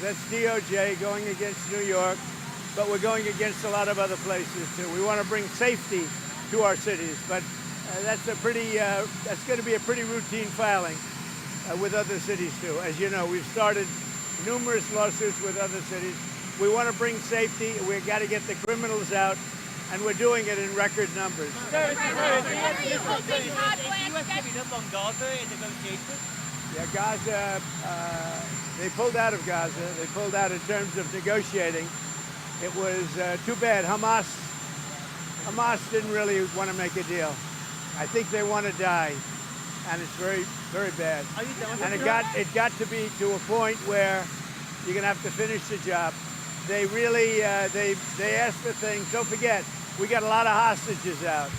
That's DOJ going against New York, but we're going against a lot of other places too. We want to bring safety to our cities, but that's going to be a pretty routine filing with other cities too. As you know, we've started numerous lawsuits with other cities. We want to bring safety. We've got to get the criminals out, and we're doing it in record numbers. Are you hoping Todd Blanche gets up on Gaza in negotiations? Yeah, Gaza, they pulled out of Gaza. They pulled out in terms of negotiating. It was too bad. Hamas didn't really want to make a deal. I think they want to die, and it's very, very bad. Are you done with And it got to be to a point where you're gonna have to finish the job. They really they asked for things. Don't forget, we got a lot of hostages out.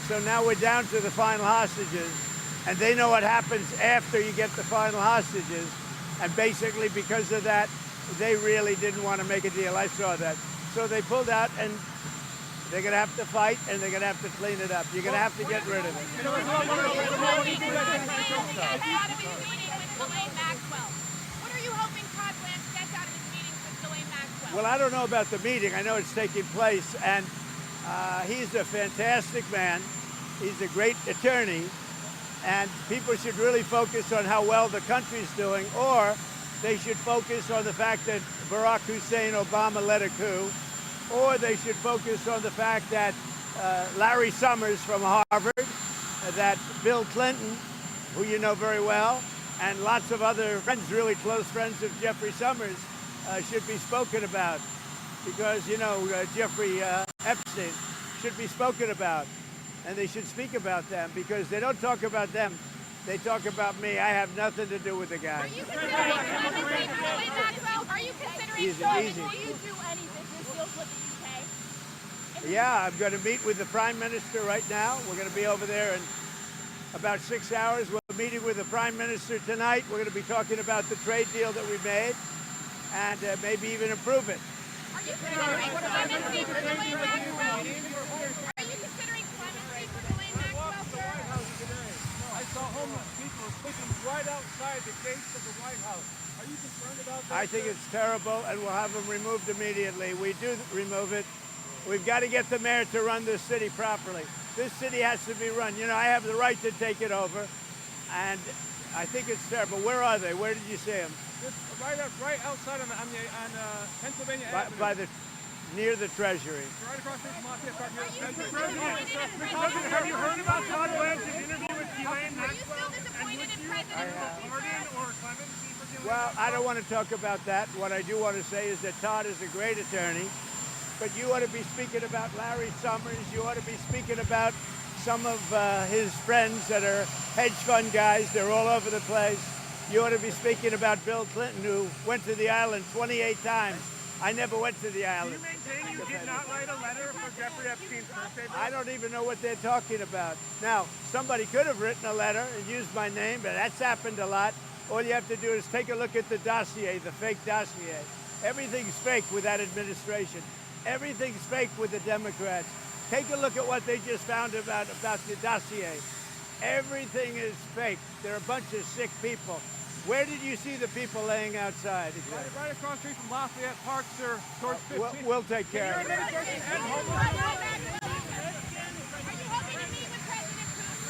So now we're down to the final hostages, and they know what happens after you get the final hostages. And basically, because of that, they really didn't want to make a deal. I saw that. So they pulled out, and they're going to have to fight, and they're going to have to clean it up. You're going to have to get rid of it. What are you hoping Todd Blanche gets out of his meetings with Ghislaine Maxwell? Well, I don't know about the meeting. I know it's taking place, and he's a fantastic man. He's a great attorney, and people should really focus on how well the country's doing, or they should focus on the fact that Barack Hussein Obama led a coup, or they should focus on the fact that Larry Summers from Harvard, that Bill Clinton, who you know very well, and lots of other friends, really close friends of Jeffrey Summers, should be spoken about. Because, you know, Jeffrey Epstein should be spoken about. And they should speak about them, because they don't talk about them. They talk about me. I have nothing to do with the guy. Are you considering Ghislaine Maxwell? Are you considering Easy. will you do any business deals with the UK? Yeah, I'm going to meet with the Prime Minister right now. We're going to be over there in about 6 hours. We're meeting with the Prime Minister tonight. We're going to be talking about the trade deal that we made and maybe even improve it. Are you considering clemency for Ghislaine Maxwell? Are you considering clemency for Ghislaine Maxwell, sir? I saw homeless people sleeping right outside the gates of the White House. Are you concerned about that? I think it's terrible, and we'll have them removed immediately. We do remove it. We've got to get the mayor to run this city properly. This city has to be run. You know, I have the right to take it over, and I think it's terrible. Where are they? Where did you see them? Just right outside on Pennsylvania Avenue. Near the Treasury. Right across the Mafia Park near the Treasury. Have you heard about Todd Blanche's interview with Ghislaine Maxwell? Are you still disappointed in President Pardon or clemency for Ghislaine? Well, I don't want to talk about that. What I do want to say is that Todd is a great attorney, but you ought to be speaking about Larry Summers. You ought to be speaking about some of his friends that are hedge fund guys. They're all over the place. You ought to be speaking about Bill Clinton, who went to the island 28 times. I never went to the island. Do you maintain you did not write a letter for Jeffrey Epstein's birthday? I don't even know what they're talking about. Now, somebody could have written a letter and used my name, but that's happened a lot. All you have to do is take a look at the dossier, the fake dossier. Everything's fake with that administration. Everything's fake with the Democrats. Take a look at what they just found about the dossier. Everything is fake. They're a bunch of sick people. Where did you see the people laying outside? Exactly? Right across the street from Lafayette Park, sir, towards 15. We'll take care of it. Are you hoping to meet with President Putin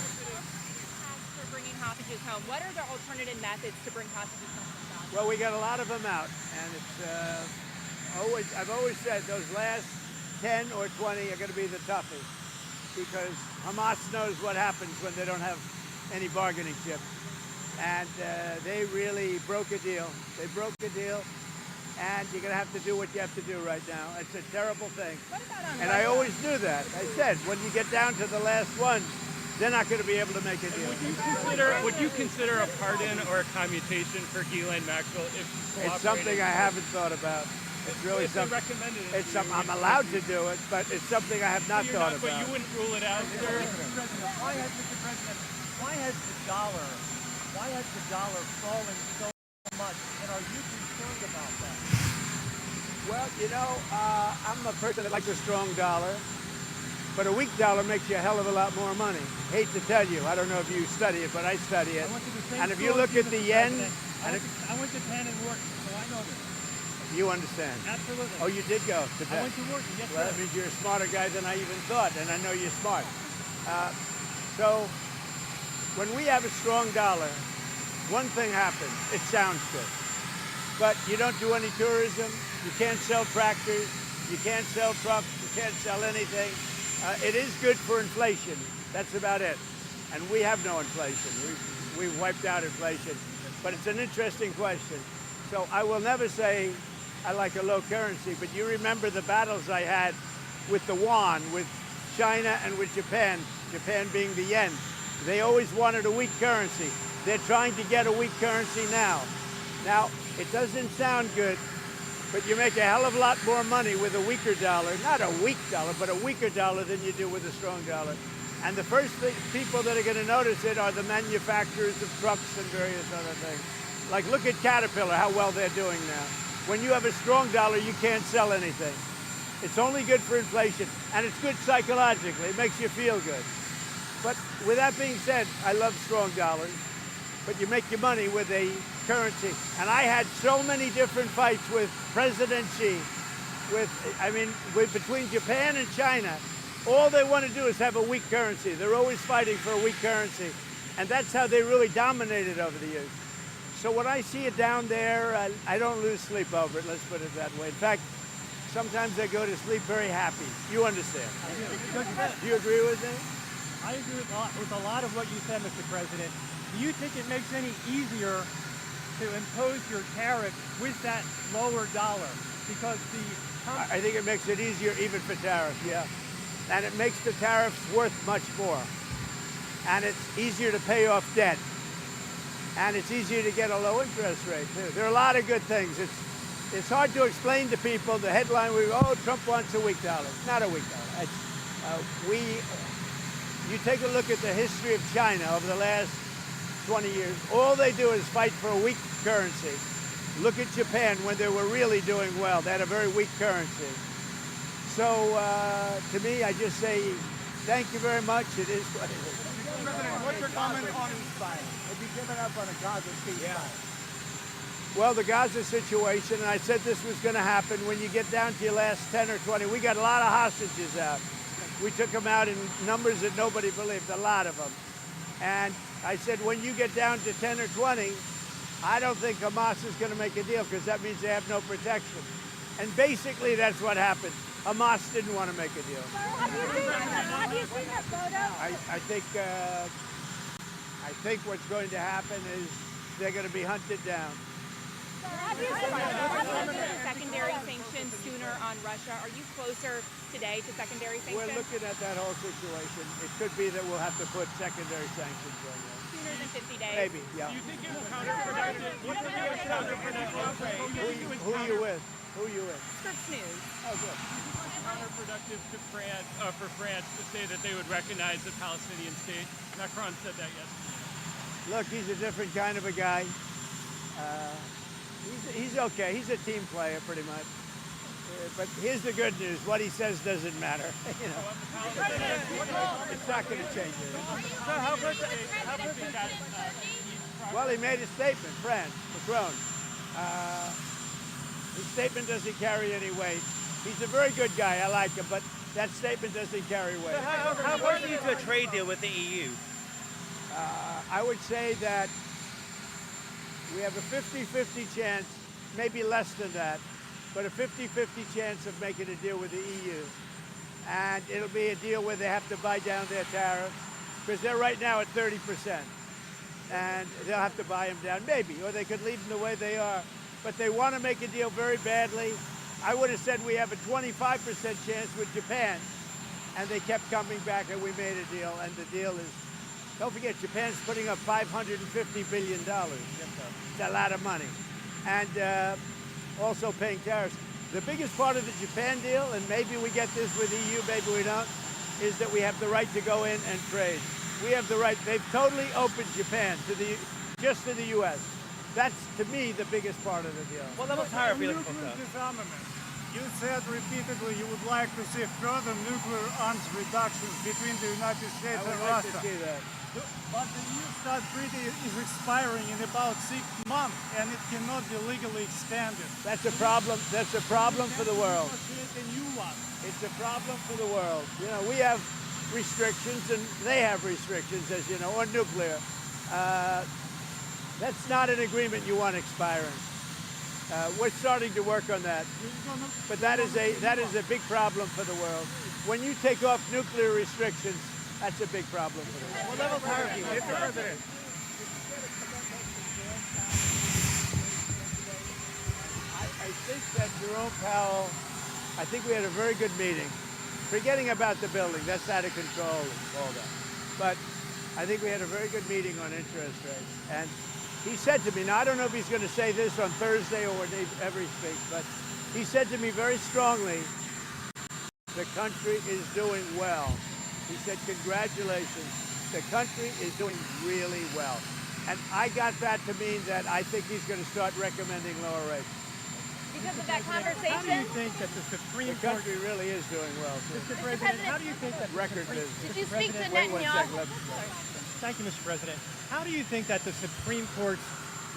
for bringing hostages home? What are the alternative methods to bring hostages home? Well, we got a lot of them out, and it's I've always said those last 10 or 20 are going to be the toughest, because Hamas knows what happens when they don't have any bargaining chip. And they really broke a deal. They broke a deal, and you're going to have to do what you have to do right now. It's a terrible thing. And I always knew that. I said, when you get down to the last one, they're not going to be able to make a deal. Would you consider a pardon or a commutation for Ghislaine Maxwell if it's something I haven't thought about. It's really something. I'm allowed to do it, but it's something I have not thought about. But you wouldn't rule it out, sir? Why has the dollar fallen so much, and are you concerned about that? Well, you know, I'm a person that likes a strong dollar, but a weak dollar makes you a hell of a lot more money. Hate to tell you, I don't know if you study it, but I study it. And if you look at the yen, I went to Japan and worked, so I know this. You understand? Absolutely. Oh, you did go to I Tibet. went to work. Yes, Well, sir. that means you're a smarter guy than I even thought, and I know you're smart. So when we have a strong dollar, one thing happens. It sounds good. But you don't do any tourism. You can't sell tractors. You can't sell trucks. You can't sell anything. It is good for inflation. That's about it. And we have no inflation. We've wiped out inflation. But it's an interesting question. So I will never say I like a low currency, but you remember the battles I had with the yuan, with China and with Japan, Japan being the yen. They always wanted a weak currency. They're trying to get a weak currency now. Now, it doesn't sound good, but you make a hell of a lot more money with a weaker dollar, not a weak dollar, but a weaker dollar than you do with a strong dollar. And the first people that are going to notice it are the manufacturers of trucks and various other things. Like, look at Caterpillar, how well they're doing now. When you have a strong dollar, you can't sell anything. It's only good for inflation, and it's good psychologically. It makes you feel good. But with that being said, I love strong dollars, but you make your money with a currency. And I had so many different fights with President Xi, between Japan and China. All they want to do is have a weak currency. They're always fighting for a weak currency. And that's how they really dominated over the years. So when I see it down there, I don't lose sleep over it, let's put it that way. In fact, sometimes I go to sleep very happy. You understand? Do you agree with me? I agree with a lot of what you said, Mr. President. Do you think it makes any easier to impose your tariff with that lower dollar? Because I think it makes it easier even for tariffs, yeah. And it makes the tariffs worth much more. And it's easier to pay off debt. And it's easier to get a low interest rate, too. There are a lot of good things. It's hard to explain to people. The headline, Trump wants a weak dollar. It's not a weak dollar. You take a look at the history of China over the last 20 years. All they do is fight for a weak currency. Look at Japan when they were really doing well. They had a very weak currency. So to me, I just say, thank you very much. It is what it is. President, what's your comment on ceasefire? Have you given up on a Gaza ceasefire? Well, the Gaza situation, and I said this was going to happen when you get down to your last 10 or 20. We got a lot of hostages out. We took them out in numbers that nobody believed, a lot of them. And I said, when you get down to 10 or 20, I don't think Hamas is going to make a deal because that means they have no protection. And basically, that's what happened. Hamas didn't want to make a deal. Have you seen that photo? I think what's going to happen is they're going to be hunted down. Have you seen secondary sanctions sooner on Russia? Are you closer today to secondary sanctions? We're looking at that whole situation. It could be that we'll have to put secondary sanctions on them. Sooner than 50 days? Maybe, yeah. Do you think it's counterproductive? Who are you with? Who are you with? Scripps News. Oh, good. Counterproductive to France, for France to say that they would recognize the Palestinian state. Macron said that yesterday. Look, he's a different kind of a guy. He's okay. He's a team player, pretty much. But here's the good news: what he says doesn't matter. You know, it's not going to change it. Well, he made a statement. France, Macron. His statement doesn't carry any weight. He's a very good guy. I like him, but that statement doesn't carry weight. how close are you to a trade deal with the EU? I would say that we have a 50-50 chance, maybe less than that, but a 50-50 chance of making a deal with the EU. And it'll be a deal where they have to buy down their tariffs, because they're right now at 30%. And they'll have to buy them down, maybe, or they could leave them the way they are. But they want to make a deal very badly. I would have said we have a 25% chance with Japan, and they kept coming back, and we made a deal, and the deal is, don't forget, Japan's putting up $550 billion. It's a lot of money. And also paying tariffs. The biggest part of the Japan deal, and maybe we get this with EU, maybe we don't, is that we have the right to go in and trade. We have the right. They've totally opened Japan to just to the U.S. That's, to me, the biggest part of the deal. What level of tariff are you looking for, Nuclear sir? disarmament. You said repeatedly you would like to see further nuclear arms reductions between the United States I would and like Russia. to see that. But the EU START treaty is expiring in about 6 months, and it cannot be legally extended. That's a problem. That's a problem for the world. Negotiate a new one. It's a problem for the world. You know, we have restrictions, and they have restrictions, as you know, on nuclear. That's not an agreement you want expiring. We're starting to work on that, but that is a big problem for the world. When you take off nuclear restrictions, that's a big problem for the world. What level hierarchy, Mr. President? I think that Jerome Powell, I think we had a very good meeting. Forgetting about the building, that's out of control and all that. But I think we had a very good meeting on interest rates. And he said to me, now I don't know if he's going to say this on Thursday or whenever he speaks, but he said to me very strongly, the country is doing well. He said, congratulations, the country is doing really well. And I got that to mean that I think he's going to start recommending lower rates. Because of that How do you conversation? think that the Supreme The Court, country really is doing well. Mr. President, how do you think that Record business. Did you speak to Wait one second. Netanyahu? Thank you, Mr. President. How do you think that the Supreme Court's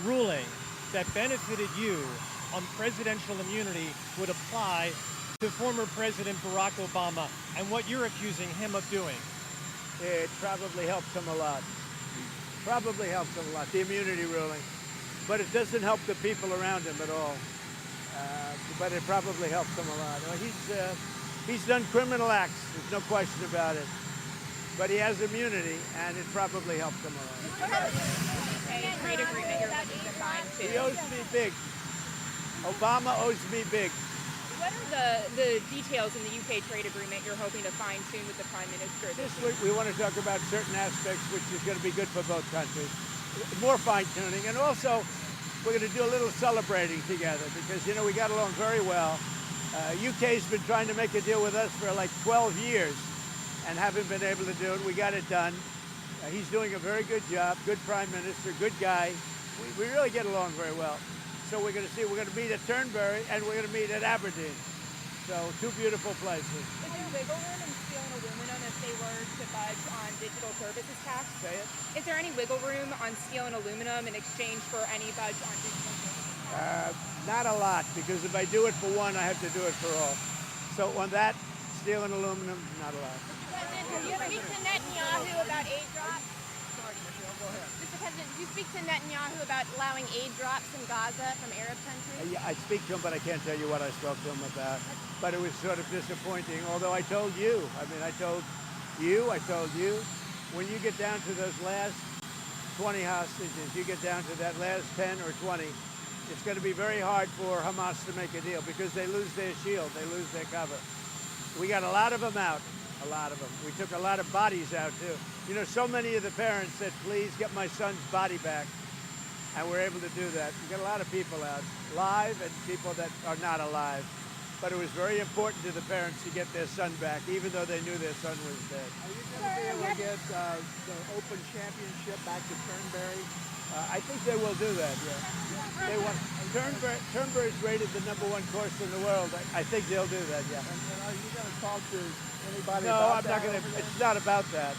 ruling that benefited you on presidential immunity would apply to former President Barack Obama and what you're accusing him of doing? It probably helps him a lot. Probably helps him a lot, the immunity ruling. But it doesn't help the people around him at all. But it probably helps him a lot. Well, he's done criminal acts, there's no question about it. But he has immunity, and it probably helps him a lot. A trade agreement you're looking to sign too. He owes me big. Obama owes me big. What are the details in the UK trade agreement you're hoping to find soon with the Prime Minister This this week? week we want to talk about certain aspects which is going to be good for both countries. More fine-tuning, and also we're going to do a little celebrating together because, you know, we got along very well. UK's been trying to make a deal with us for like 12 years and haven't been able to do it. We got it done. He's doing a very good job, good Prime Minister, good guy. We really get along very well. So we're going to meet at Turnberry and we're going to meet at Aberdeen. So two beautiful places. Is there wiggle room in steel and aluminum if they were to budge on digital services tax? Say it. Is there any wiggle room on steel and aluminum in exchange for any budge on digital services? Not a lot, because if I do it for one, I have to do it for all. So on that, steel and aluminum, not a lot. President, did you speak to Netanyahu about aid drops? Mr. President, did you speak to Netanyahu about allowing aid drops in Gaza from Arab countries? Yeah, I speak to him, but I can't tell you what I spoke to him about. But it was sort of disappointing, although I told you. I mean, I told you, when you get down to those last 20 hostages, you get down to that last 10 or 20, it's going to be very hard for Hamas to make a deal because they lose their shield, they lose their cover. We got a lot of them out, a lot of them. We took a lot of bodies out too. You know, so many of the parents said, please get my son's body back. And we're able to do that. We got a lot of people out, live and people that are not alive. But it was very important to the parents to get their son back, even though they knew their son was dead. Are you going to be able to get the Open Championship back to Turnberry? I think they will do that, yeah. They want Turnberry is rated the #1 course in the world. I think they'll do that, yeah. And are you going to talk to anybody No, about I'm that? not going to. It's not about that.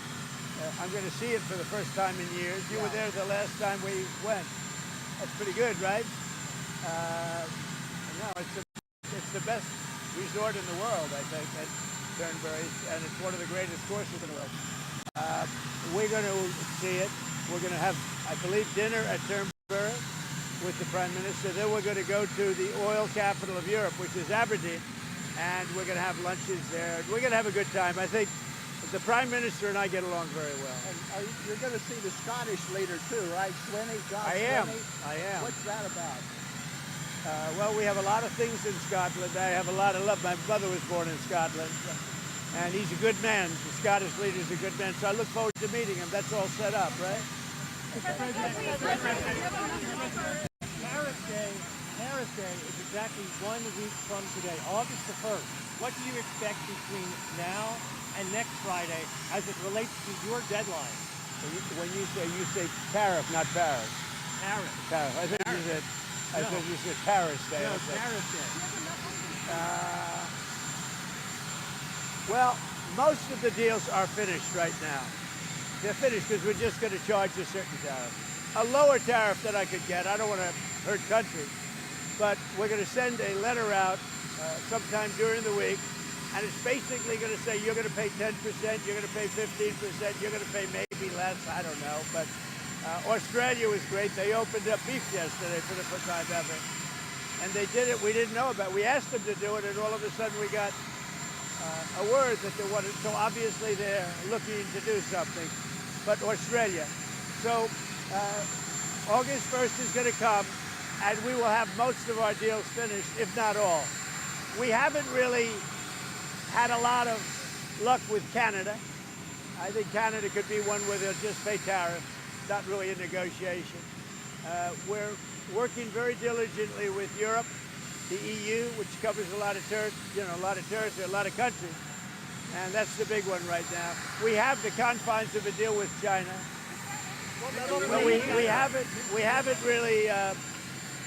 I'm going to see it for the first time in years. You were there the last time we went. That's pretty good, right? No, it's the best resort in the world, I think, at Turnberry, and it's one of the greatest courses in the world. We're going to see it. We're going to have, I believe, dinner at Turnberry with the Prime Minister. Then we're going to go to the oil capital of Europe, which is Aberdeen, and we're going to have lunches there. We're going to have a good time. I think the Prime Minister and I get along very well. And you're going to see the Scottish leader too, right? Swinney, John I Swinney. am. What's that about? Well, we have a lot of things in Scotland. I have a lot of love. My brother was born in Scotland, and he's a good man. The Scottish leader's a good man, so I look forward to meeting him. That's all set up, right? Paris Day is exactly 1 week from today, August the 1st. What do you expect between now and next Friday as it relates to your deadline? When you say tariff, not Paris. Paris. Tariff. I think you said Paris Day. No, I think. Paris Day. Well, most of the deals are finished right now. they're finished because we're just going to charge a certain tariff. A lower tariff that I could get. I don't want to hurt countries. But we're going to send a letter out sometime during the week, and it's basically going to say you're going to pay 10%, you're going to pay 15%, you're going to pay maybe less, I don't know. But Australia was great. They opened up beef yesterday for the first time ever. And they did it. We didn't know about it. We asked them to do it, and all of a sudden we got a word that they wanted. So obviously they're looking to do something. But Australia. So August 1st is going to come, and we will have most of our deals finished, if not all. We haven't really had a lot of luck with Canada. I think Canada could be one where they'll just pay tariffs, not really a negotiation. We're working very diligently with Europe, the EU, which covers a lot of territory, a lot of countries, and that's the big one right now. We have the confines of a deal with China. But we haven't really.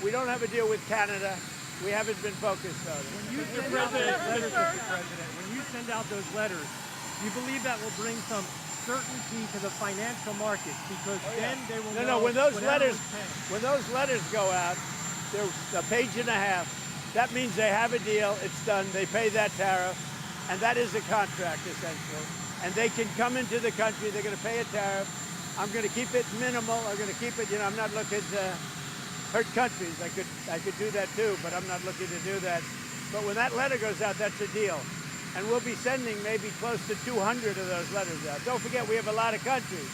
We don't have a deal with Canada. We haven't been focused on it. When you send out those letters, Mr. President, when you send out those letters, do you believe that will bring some certainty to the financial markets? Because then they will know. No, when those whatever letters go out, there's a page and a half. That means they have a deal. It's done. They pay that tariff, and that is a contract essentially. And they can come into the country. They're going to pay a tariff. I'm going to keep it minimal. I'm going to keep it. I'm not looking to hurt countries. I could do that too, but I'm not looking to do that. But when that letter goes out, that's a deal. And we'll be sending maybe close to 200 of those letters out. Don't forget, we have a lot of countries.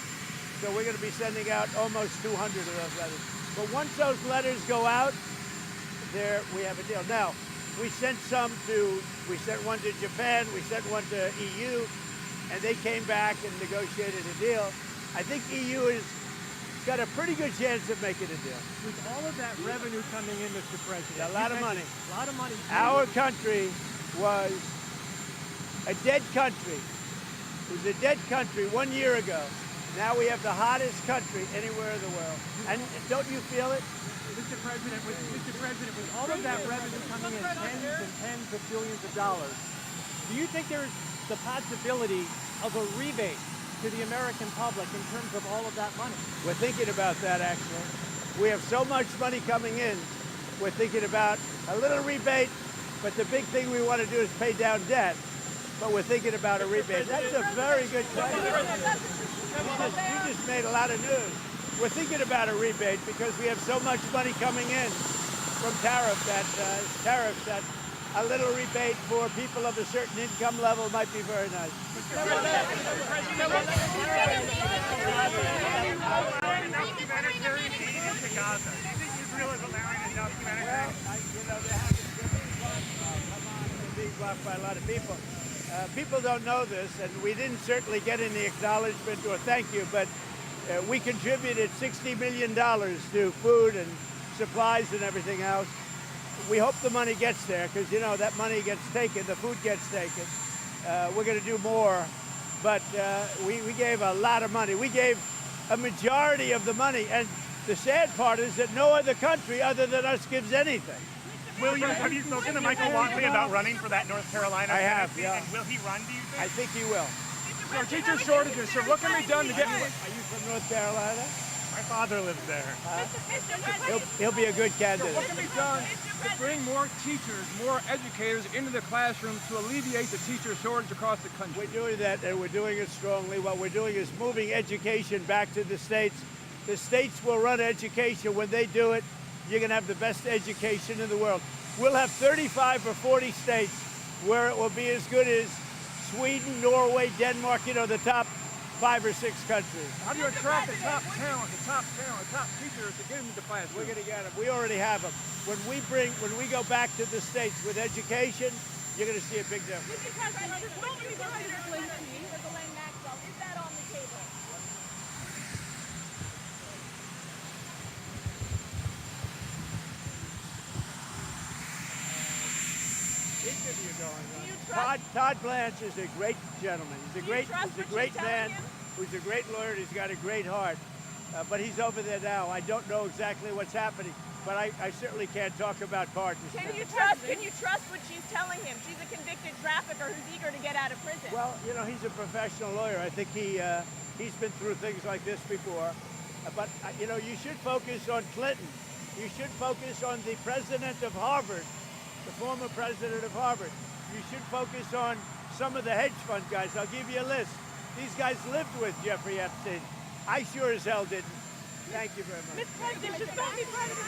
So we're going to be sending out almost 200 of those letters. But once those letters go out, there we have a deal. Now, we sent one to Japan, we sent one to EU, and they came back and negotiated a deal. I think EU has got a pretty good chance of making a deal. With all of that revenue coming in, Mr. President, A lot of money. A lot of money. Our country was a dead country. It was a dead country 1 year ago. Now we have the hottest country anywhere in the world. And don't you feel it? Mr. President, with all of that revenue coming in, tens of billions of dollars, do you think there's the possibility of a rebate to the American public in terms of all of that money? We're thinking about that, actually. We have so much money coming in. We're thinking about a little rebate, but the big thing we want to do is pay down debt. But we're thinking about a rebate. That's a very good question. You just made a lot of news. We're thinking about a rebate because we have so much money coming in from tariffs that a little rebate for people of a certain income level might be very nice. Being blocked by a lot of people. People don't know this, and we didn't certainly get any acknowledgement or thank you, but we contributed $60 million to food and supplies and everything else. We hope the money gets there because, that money gets taken, the food gets taken. We're going to do more, but we gave a lot of money. We gave a majority of the money, and the sad part is that no other country other than us gives anything. Have you spoken to Michael Watley about running for that North Carolina? I have, Senate? yeah. And will he run, do you think? I think he will. There are teacher shortages, so what can be done to get... Are you from North Carolina? My father lives there. He'll be a good candidate. What can be done to bring more teachers, more educators into the classroom to alleviate the teacher shortage across the country? We're doing that, and we're doing it strongly. What we're doing is moving education back to the states. The states will run education. When they do it, you're going to have the best education in the world. We'll have 35 or 40 states where it will be as good as Sweden, Norway, Denmark, the top 5 or 6 countries. How do you attract the top talent, the top teachers to get them into class? We're going to get them. We already have them. When we go back to the states with education, you're going to see a big difference. Mr. President, there's so many senators linked to you for Ghislaine Maxwell. Is that on the table? Interview going on. Todd Blanche is a great gentleman. He's a great man. Who's a great lawyer. He's got a great heart. But he's over there now. I don't know exactly what's happening, but I certainly can't talk about pardons. Can you trust what she's telling him? She's a convicted trafficker who's eager to get out of prison. Well, he's a professional lawyer. I think he He's been through things like this before. But, you know, you should focus on Clinton. You should focus on the president of Harvard, the former president of Harvard. You should focus on some of the hedge fund guys. I'll give you a list. These guys lived with Jeffrey Epstein. I sure as hell didn't. Thank you very much. Mr. President, should not be part of the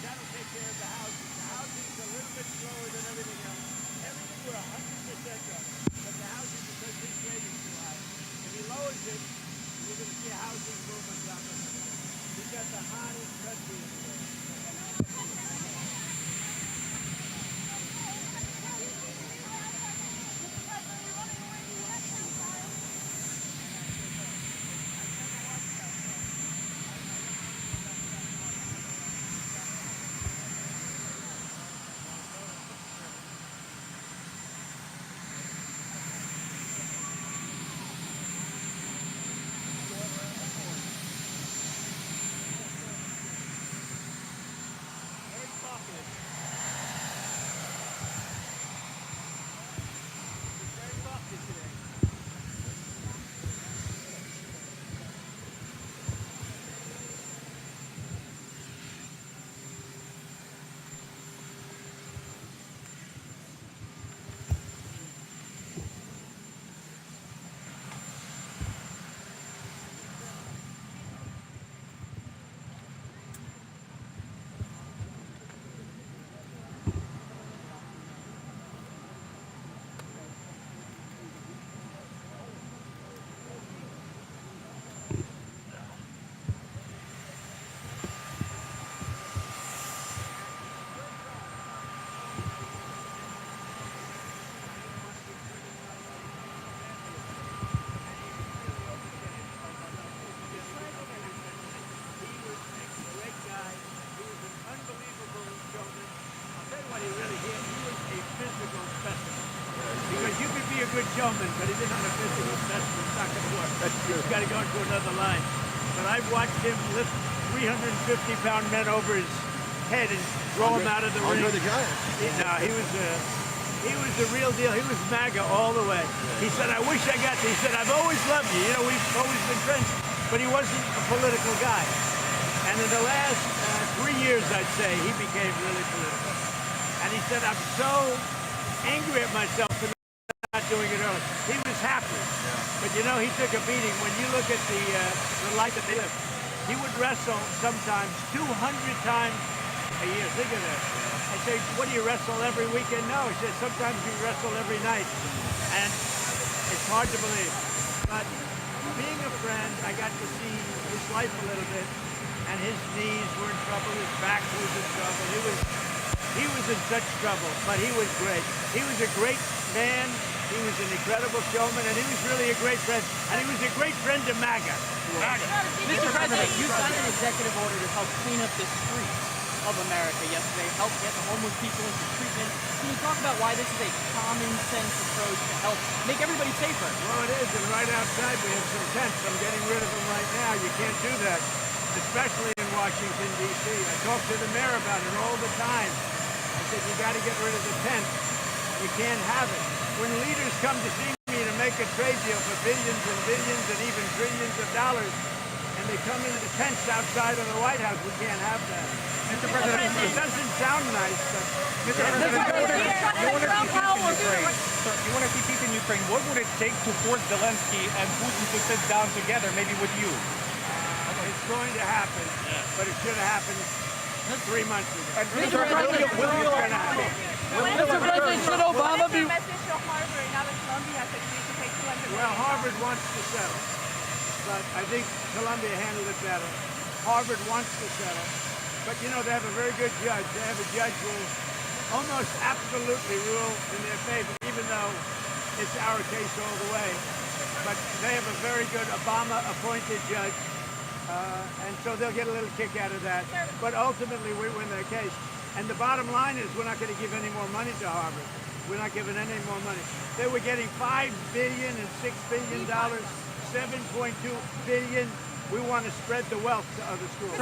That'll take care of the housing. The housing is a little bit slower than everything else. Everything we're 100% done. But the housing, because his rate is too high. If he lowers it, you're going to see a housing boom on top of it. We've got the hottest country in the world. Good showman, but he didn't have a physical specimen. It's not going to work. That's true. He's got to go into another line. But I've watched him lift 350-pound men over his head and throw him out of the ring. The Giant. He was the real deal. He was MAGA all the way. He said, "I wish I got." He said, "I've always loved you. You know, we've always been friends." But he wasn't a political guy. And in the last 3 years, I'd say, he became really political. And he said, "I'm so angry at myself for not doing it early." He was happy, but you know, he took a beating. When you look at the life that they lived, he would wrestle sometimes 200 times a year. Think of that. I say, "What do you wrestle every weekend?" No, he says, "Sometimes you wrestle every night," and it's hard to believe. But being a friend, I got to see his life a little bit, and his knees were in trouble, his back was in trouble. He was in such trouble, but he was great. He was a great man. He was an incredible showman, and he was really a great friend. And he was a great friend to MAGA. Mr. President, you signed an executive order to help clean up the streets of America yesterday, help get the homeless people into treatment. Can you talk about why this is a common sense approach to help make everybody safer? Well, it is, and right outside we have some tents. I'm getting rid of them right now. You can't do that, especially in Washington, D.C. I talk to the mayor about it all the time. I said, "You got to get rid of the tent. You can't have it." When leaders come to see me to make a trade deal for billions and billions and even trillions of dollars, and they come into the tents outside of the White House, we can't have that. Mr. President, It doesn't sound nice, but Mr. President, you want to see peace in Ukraine. What would it take to force Zelensky and Putin to sit down together, maybe with you? it's going to happen, but it should have happened 3 months ago. Mr. President, should Obama be... Well, Harvard wants to settle, but I think Columbia handled it better. Harvard wants to settle, but you know, they have a very good judge. They have a judge who will almost absolutely rule in their favor, even though it's our case all the way. But they have a very good Obama-appointed judge, and so they'll get a little kick out of that. But ultimately, we win their case. And the bottom line is we're not going to give any more money to Harvard. We're not giving any more money. They were getting $5 billion and $6 billion, $7.2 billion. We want to spread the wealth to other schools.